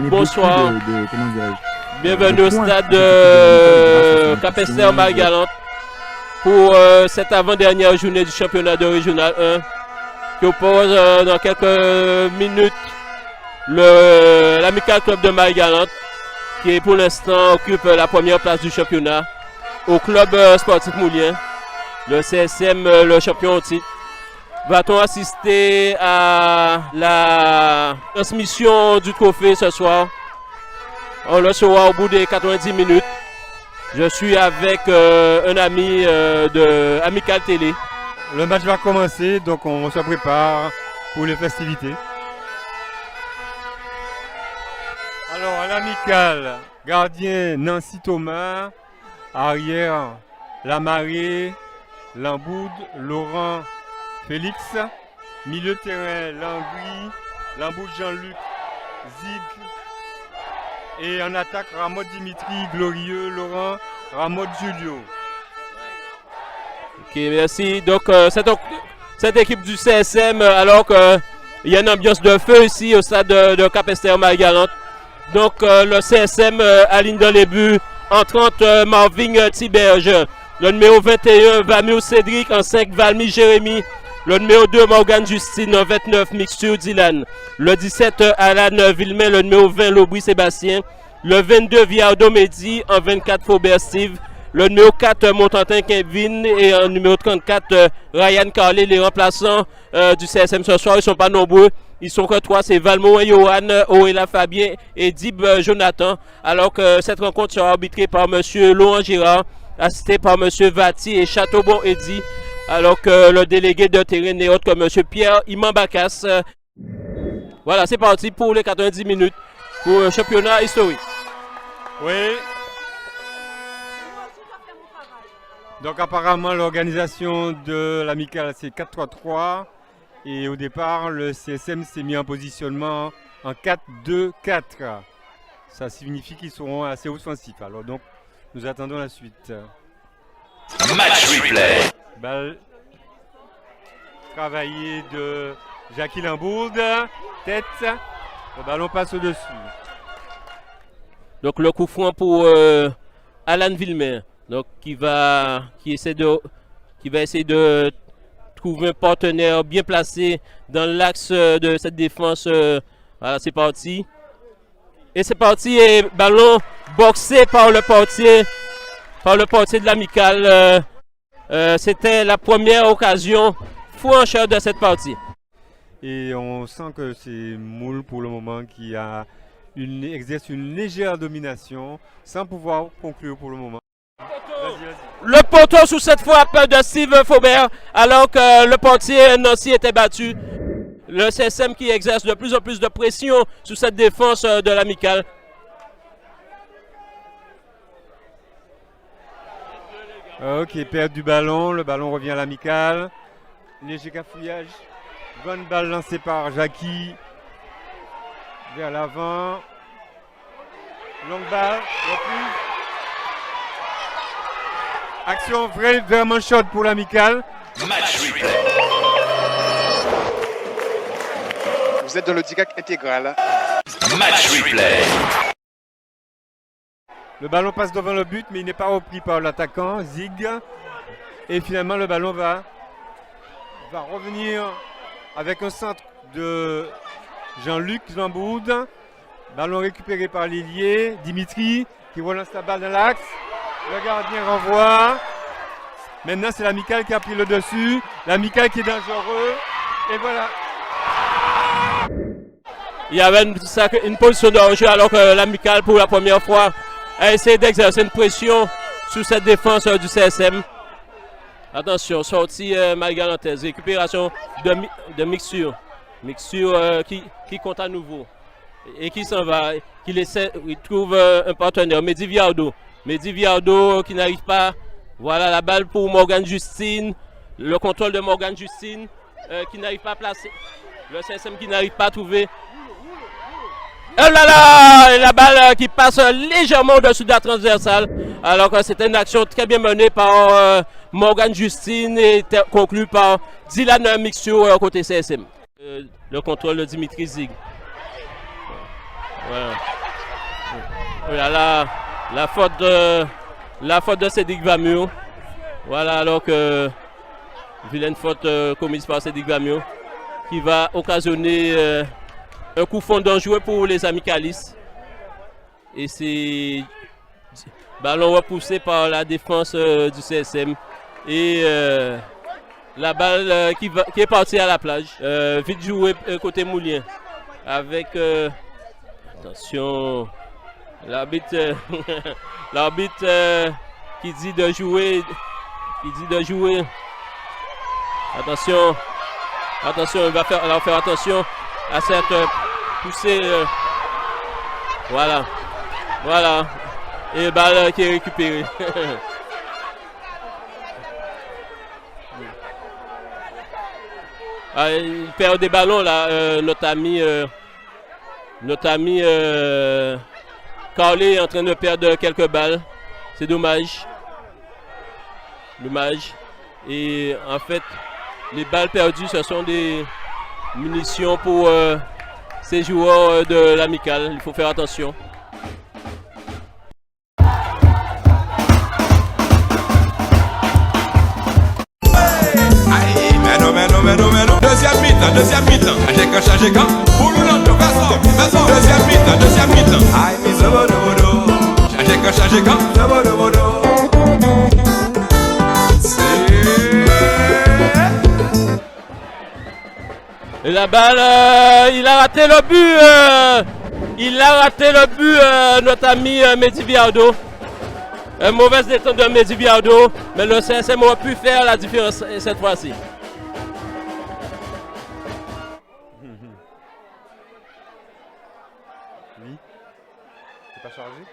bonsoir. Comment dirais-je, Bienvenue au stade Capesterre Marie-Galante pour cette avant-dernière journée du championnat de Régional 1 qui oppose dans quelques minutes l'Amical Club de Marie-Galante qui pour l'instant occupe la première place du championnat au club sportif Moulien, le CSM, le champion au titre. Va-t-on assister à la transmission du trophée ce soir? On le saura au bout des 90 minutes. Je suis avec un ami de Amical Télé. Le match va commencer, donc on se prépare pour les festivités. Alors à l'Amical, gardien Nancy Thomas, arrière Lamaré, Lamboud, Laurent Félix, milieu de terrain Langui, Lamboud Jean-Luc, Zig, et en attaque Ramod Dimitri, Glorieux, Laurent, Ramod Julio. Ok, merci. Donc cette équipe du CSM, alors qu'il y a une ambiance de feu ici au stade de Capesterre Marie-Galante. Donc le CSM aligne dans les buts entrante Marvin Tiberge, le numéro 21 Vamio Cédric, en 5 Valmy Jérémy, le numéro 2 Morgane Justine, en 29 Mixture Dylan, le 17 Alan Villemain, le numéro 20 Lobry Sébastien, le 22 Viardo Mehdi, en 24 Faubert Steve, le numéro 4 Montantin Kevin et en numéro 34 Ryan Carley. Les remplaçants du CSM ce soir, ils ne sont pas nombreux. Ils sont que 3, c'est Valmont Johan, Auréla Fabien et Dib Jonathan. Alors que cette rencontre sera arbitrée par M. Laurent Girard, assisté par M. Vati et Châteaubon Eddy. Alors que le délégué de terrain n'est autre que M. Pierre Imambacas. Voilà, c'est parti pour les 90 minutes pour un championnat historique. Oui. Donc apparemment l'organisation de l'Amical c'est 4-3-3 et au départ le CSM s'est mis en positionnement en 4-2-4. Ça signifie qu'ils seront assez offensifs. Alors donc nous attendons la suite. Match replay. Balle travaillée de Jackie Lambourde, tête, le ballon passe au-dessus. Donc le coup franc pour Alan Villemain. Donc qui va essayer de trouver un partenaire bien placé dans l'axe de cette défense. Voilà, c'est parti. Et c'est parti, et ballon boxé par le portier de l'Amical. C'était la première occasion franche de cette partie. Et on sent que c'est Moule pour le moment qui exerce une légère domination sans pouvoir conclure pour le moment. Le poteau sous cette frappe de Steve Faubert, alors que le portier Nancy était battu. Le CSM qui exerce de plus en plus de pression sous cette défense de l'Amical. Ok, perte du ballon, le ballon revient à l'Amical. Léger cafouillage. Bonne balle lancée par Jackie. Vers l'avant. Longue balle, reprise. Action vraiment chaude pour l'Amical. Match replay. Vous êtes dans le DICAC intégral. Match replay. Le ballon passe devant le but, mais il n'est pas repris par l'attaquant, Zig. Et finalement, le ballon va revenir avec un centre de Jean-Luc Lambourde. Ballon récupéré par l'ailier, Dimitri, qui relance la balle dans l'axe. Le gardien renvoie. Maintenant, c'est l'Amical qui a pris le dessus. L'Amical qui est dangereux. Et voilà. Il y avait une position de hors-jeu alors que l'Amical, pour la première fois, a essayé d'exercer une pression sur cette défense du CSM. Attention, sortie Marie-Galantaise, récupération de Mixture. Mixture qui compte à nouveau et qui s'en va, il trouve un partenaire, Mehdi Viardo. Mehdi Viardo qui n'arrive pas. Voilà la balle pour Morgane Justine. Le contrôle de Morgane Justine qui n'arrive pas à placer. Le CSM qui n'arrive pas à trouver. Oh là là! La balle qui passe légèrement au-dessus de la transversale. Alors que c'était une action très bien menée par Morgane Justine et conclue par Dylan Mixture côté CSM. Le contrôle de Dimitri Zig. Voilà. Voilà la faute de Cédric Vamur. Voilà, alors que vilaine faute commise par Cédric Vamur qui va occasionner un coup fond dangereux pour les amicalistes. Et c'est ballon repoussé par la défense du CSM. Et la balle qui est partie à la plage. Vite joué côté Moulien. Avec attention, l'arbitre qui dit de jouer. Attention, il va faire attention à cette poussée. Voilà. Et balle qui est récupérée. Il perd des ballons là, notre ami Carlé est en train de perdre quelques balles. C'est dommage. Et en fait, les balles perdues, ce sont des munitions pour ces joueurs de l'amicale. Il faut faire attention. Deuxième mi-temps, j'ai quand pour le nom de façon. Deuxième mi-temps, aïe, mise au bodo, j'ai quand Et la balle, il a raté le but. Notre ami Mehdi Biardo. Mauvaise détente de Mehdi Biardo, mais le CSM aurait pu faire la différence cette fois-ci. Oui. C'est pas chargé?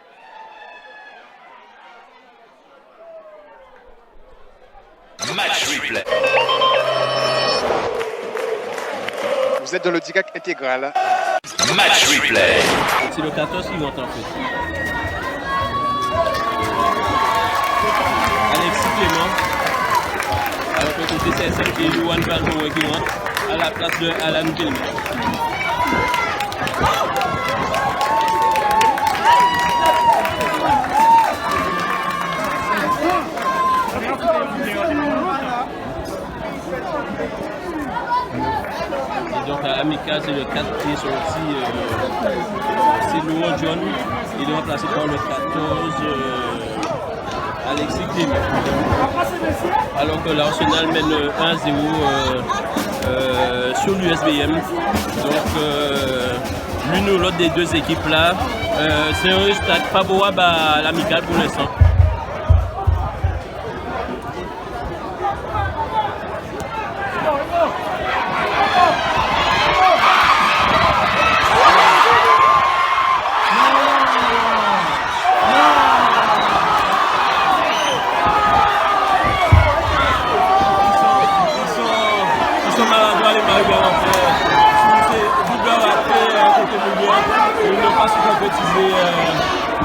Match replay. Vous êtes dans le DIGAC intégral. Match replay. C'est le 14 qui monte en fait. Alexis Clément. Alors que côté CSM qui est Louane Valmoué qui rentre à la place de Alan Gilman. Donc à l'amical, c'est le 4 qui est sorti, c'est Laurent John. Il est remplacé par le 14, Alexis Clément. Alors que l'Arsenal mène 1-0 sur l'USBM. Donc l'une ou l'autre des deux équipes là, c'est un résultat favorable à l'amical pour l'instant.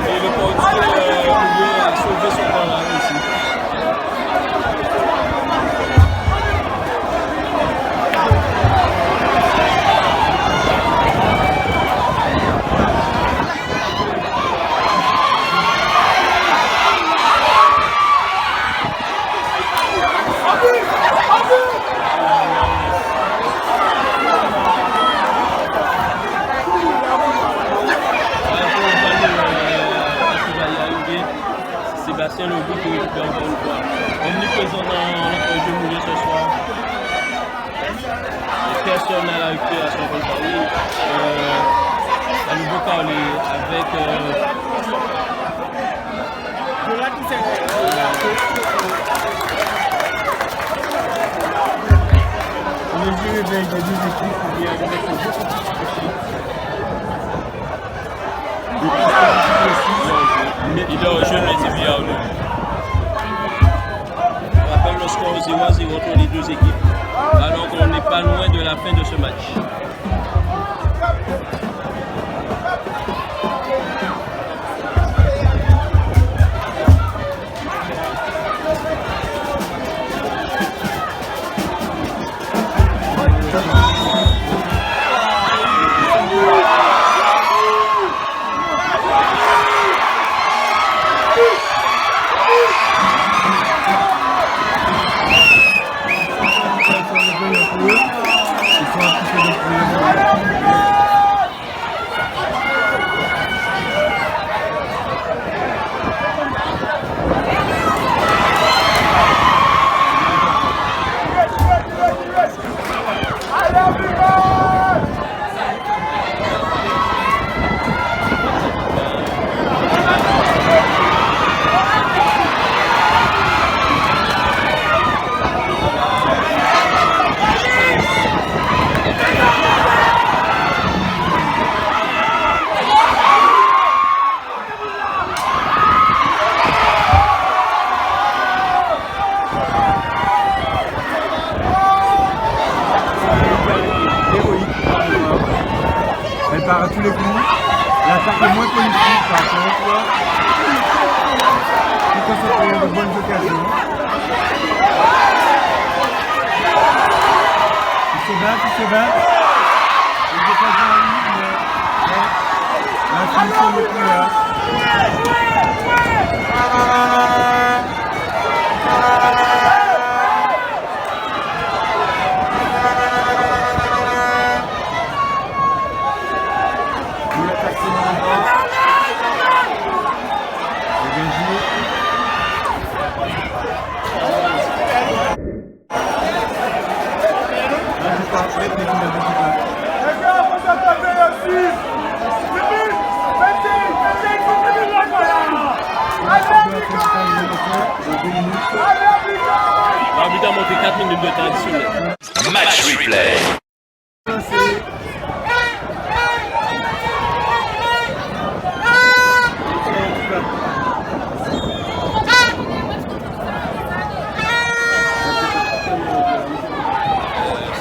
Et le portier a sauvé son ballon ici. Sébastien Leroux qui récupère encore une fois. Omniprésent dans notre jeu mouillé ce soir. Et personne n'a récupéré à son rôle. À nouveau Carlé avec le jeu avec les deux équipes qui viennent avec le jeu. Il doit rejoindre les Biardo. On rappelle le score 0-0 entre les deux équipes. Alors qu'on n'est pas loin de la fin de ce match. moins politique par contre. Tout en se créant de bonnes occasions. Il se bat. Il ne peut pas jouer en ligne, mais la finition n'est plus là. Pour l'attaque sénégalaise. C'est bien joué. L'arbitre a monté 4 minutes de temps additionnel. Match replay.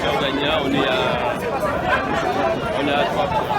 Sur Gagna, on est à 3 points.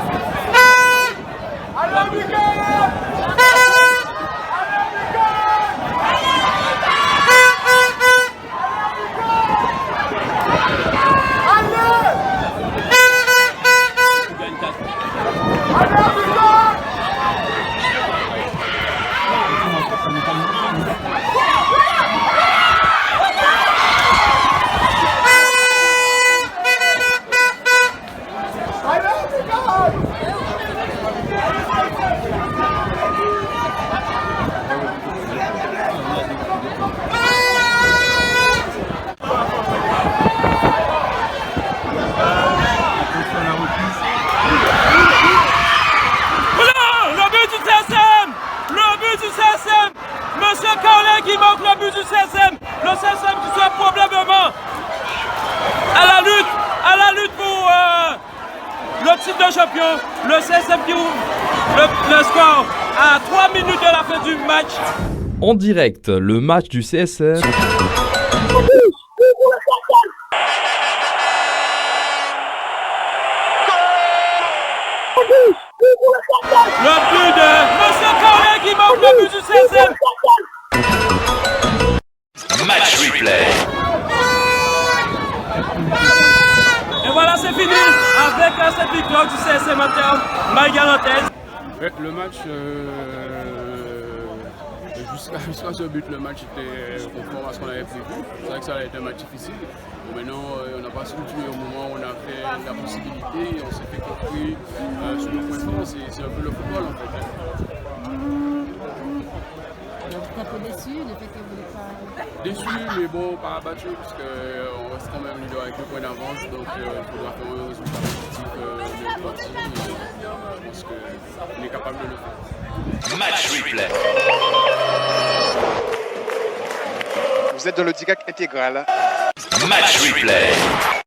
Monsieur Carlet qui manque le but du CSM. Le CSM qui soit probablement à la lutte pour le titre de champion. Le CSM qui ouvre le score à 3 minutes de la fin du match. En direct, le match du CSM. Le but de Monsieur Carlet qui manque le but du CSM. Match replay. Et voilà, c'est fini avec cette victoire du CSM en termes malgalantaise. Le match, jusqu'à ce but, le match était conforme à ce qu'on avait prévu. C'est vrai que ça a été un match difficile. Bon, maintenant, on n'a pas structuré au moment où on a fait la possibilité et on s'est fait construire sur nos points forts. C'est un peu le football en fait. Donc, t'es un peu déçu du fait que vous n'êtes pas. Déçu, mais bon, pas abattu, parce qu'on reste quand même leader avec 2 points d'avance. Donc, il faudra faire un résultat positif de partie. Je pense qu'on est capable de le faire. Match replay. Vous êtes dans le DIGAC intégral. Match replay.